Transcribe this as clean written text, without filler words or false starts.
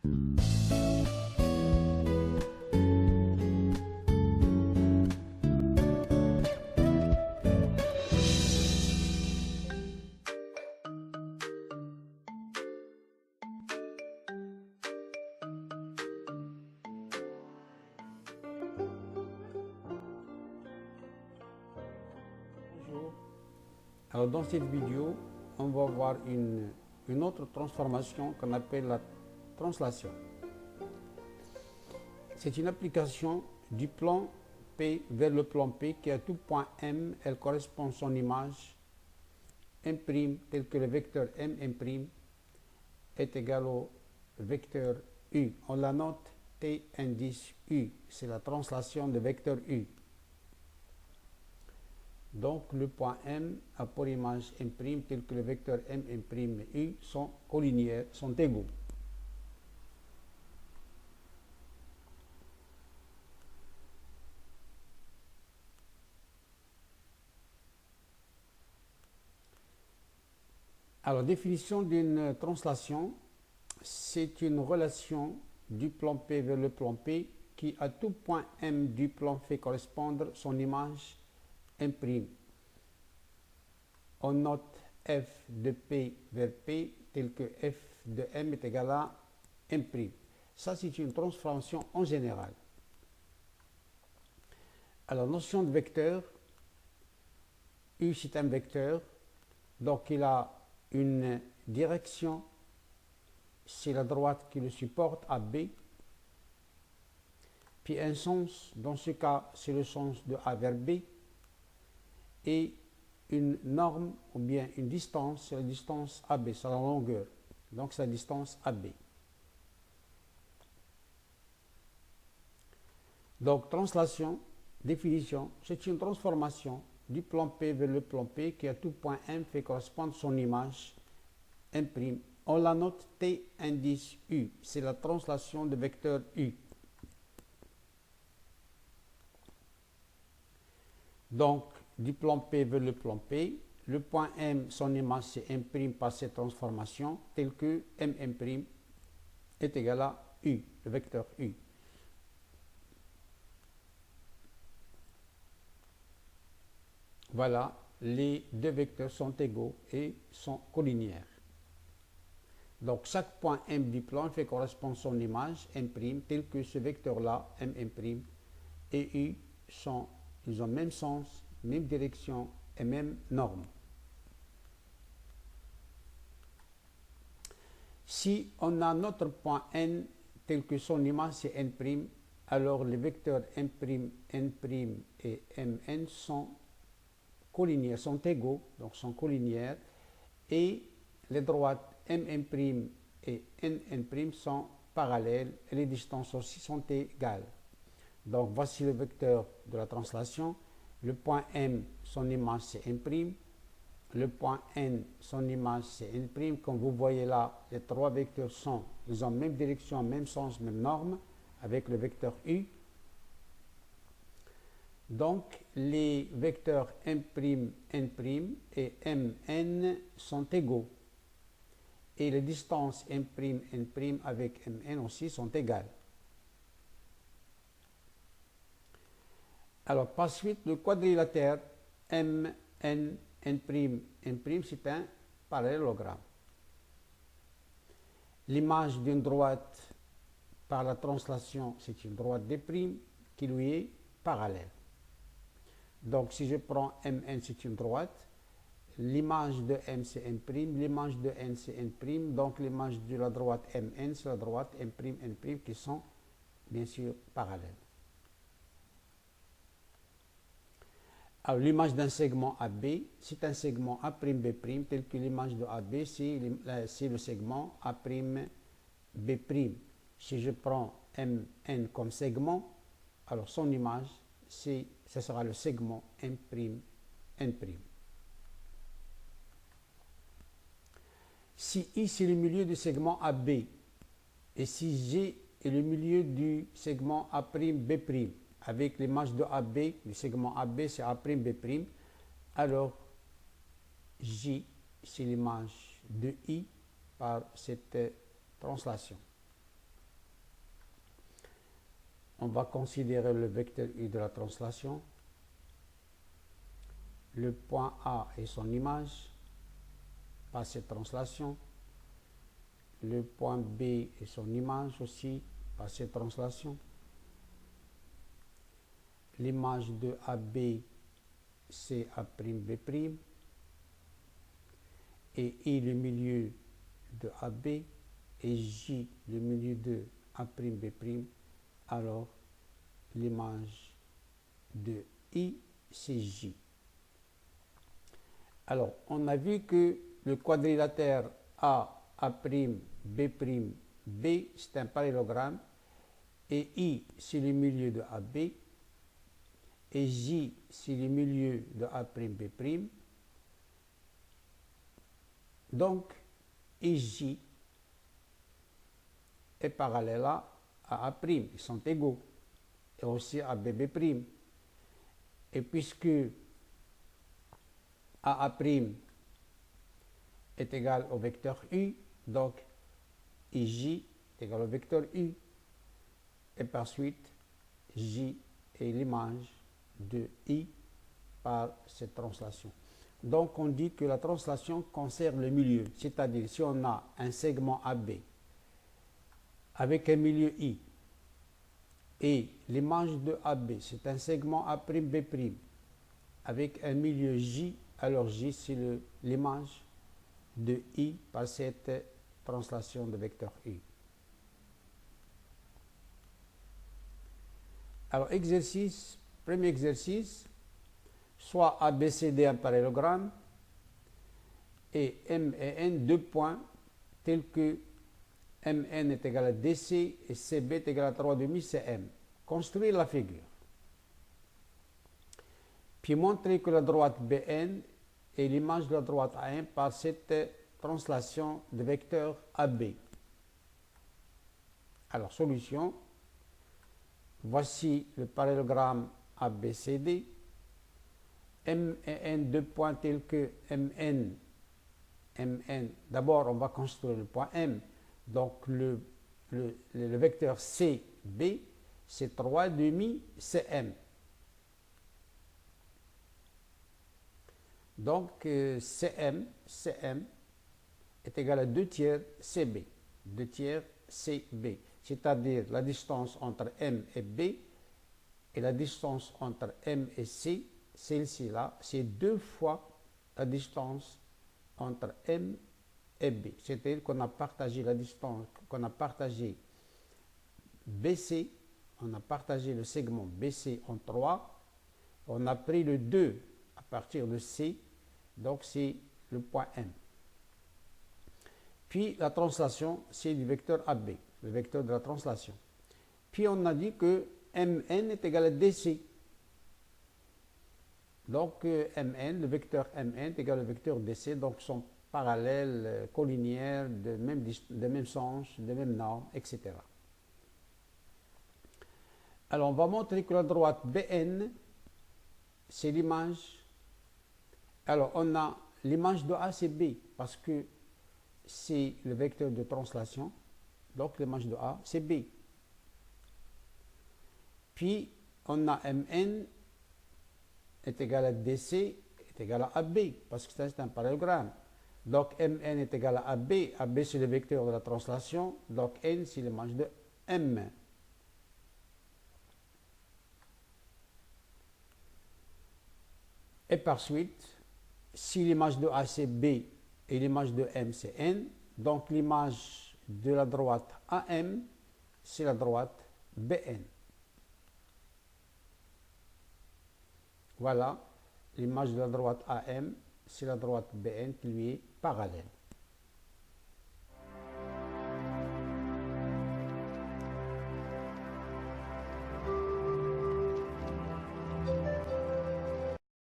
Bonjour. Alors dans cette vidéo, on va voir une autre transformation qu'on appelle la translation. C'est une application du plan P vers le plan P qui à tout point M, elle correspond à son image M' tel que le vecteur M' est égal au vecteur U. On la note T indice U, c'est la translation de vecteur U. Donc le point M a pour image M' tel que le vecteur M' et U sont collinéaires, sont égaux. Alors, définition d'une translation, c'est une relation du plan P vers le plan P qui à tout point M du plan fait correspondre son image M'. On note f de P vers P tel que f de M est égal à M'. Ça, c'est une transformation en général. Alors, notion de vecteur, U c'est un vecteur, donc il a une direction, c'est la droite qui le supporte à B, puis un sens, dans ce cas c'est le sens de A vers B, et une norme ou bien une distance, c'est la distance AB, c'est la longueur, donc c'est la distance AB. Donc translation, définition, c'est une transformation du plan P vers le plan P qui à tout point M fait correspondre son image M'. On la note T indice U, c'est la translation de vecteur U. Donc du plan P vers le plan P, le point M, son image c'est M' par cette transformation, tel que M' est égal à U, le vecteur U. Voilà, les deux vecteurs sont égaux et sont collinéaires. Donc chaque point M du plan fait correspondre son image M', tel que ce vecteur-là, M' et U, ils ont même sens, même direction et même norme. Si on a notre point N tel que son image c'est N', alors les vecteurs M', N' et Mn sont collinéaires, sont égaux, donc sont collinéaires, et les droites M' et N' sont parallèles et les distances aussi sont égales. Donc voici le vecteur de la translation. Le point M, son image c'est M', le point N, son image c'est N'. Comme vous voyez là, les trois vecteurs ils ont même direction, même sens, même norme avec le vecteur U. Donc les vecteurs M', N' et Mn sont égaux. Et les distances M', N' avec Mn aussi sont égales. Alors, par suite, le quadrilatère M, N, N', N', c'est un parallélogramme. L'image d'une droite par la translation, c'est une droite D' qui lui est parallèle. Donc, si je prends Mn, c'est une droite. L'image de M, c'est M', l'image de N, c'est N', donc l'image de la droite Mn, c'est la droite M', N' qui sont bien sûr parallèles. Alors l'image d'un segment AB, c'est un segment A'B', tel que l'image de AB, c'est le segment A'B'. Si je prends Mn comme segment, alors son image, ce sera le segment M', N'. Si I c'est le milieu du segment AB et si G est le milieu du segment A'B', avec l'image de AB, du segment AB c'est A'B', alors J c'est l'image de I par cette translation. on va considérer le vecteur U de la translation, le point A et son image par cette translation, le point B et son image aussi par cette translation, l'image de AB c'est A'B', et I le milieu de AB et J le milieu de A'B', alors l'image de I c'est J. Alors, on a vu que le quadrilatère A', B', B, c'est un parallélogramme, et I, c'est le milieu de AB, et J, c'est le milieu de A'B'. Donc, IJ est parallèle à A', ils sont égaux, et aussi à B'. Et puisque A' est égal au vecteur U, donc IJ est égal au vecteur U, et par suite J est l'image de I par cette translation. Donc on dit que la translation concerne le milieu, c'est-à-dire si on a un segment AB avec un milieu I et l'image de AB c'est un segment A'B' avec un milieu J, alors J c'est l'image de I par cette translation de vecteur U. Alors premier exercice, soit ABCD un parallélogramme et M et N deux points tels que MN est égal à DC et CB est égal à 3,5 CM. Construire la figure. Puis montrer que la droite BN est l'image de la droite A1 par cette translation de vecteur AB. Alors, solution. Voici le parallélogramme ABCD. M et N, deux points tels que MN. D'abord, on va construire le point M. Donc, le vecteur CB, c'est 3,5 CM. Donc, CM est égal à 2 tiers CB. 2 tiers CB. C'est-à-dire la distance entre M et B et la distance entre M et C, celle-ci-là, c'est 2 fois la distance entre M et B. C'est-à-dire qu'on a partagé la distance, qu'on a partagé BC, on a partagé le segment BC en 3, on a pris le 2 à partir de C, donc c'est le point M. Puis la translation, c'est du vecteur AB, le vecteur de la translation. Puis on a dit que MN est égal à DC. Donc MN, le vecteur MN est égal au vecteur DC, donc sont parallèles, collinières, de même sens, de même norme, etc. Alors on va montrer que la droite BN, c'est l'image. Alors on a l'image de A, c'est B, parce que c'est le vecteur de translation. Donc l'image de A, c'est B. Puis on a MN est égal à DC est égal à AB, parce que c'est un parallélogramme. Donc MN est égal à AB. AB c'est le vecteur de la translation. Donc N c'est l'image de M. Et par suite, si l'image de A c'est B et l'image de M c'est N, donc l'image de la droite AM c'est la droite BN. Voilà, l'image de la droite AM c'est la droite BN qui lui est parallèle.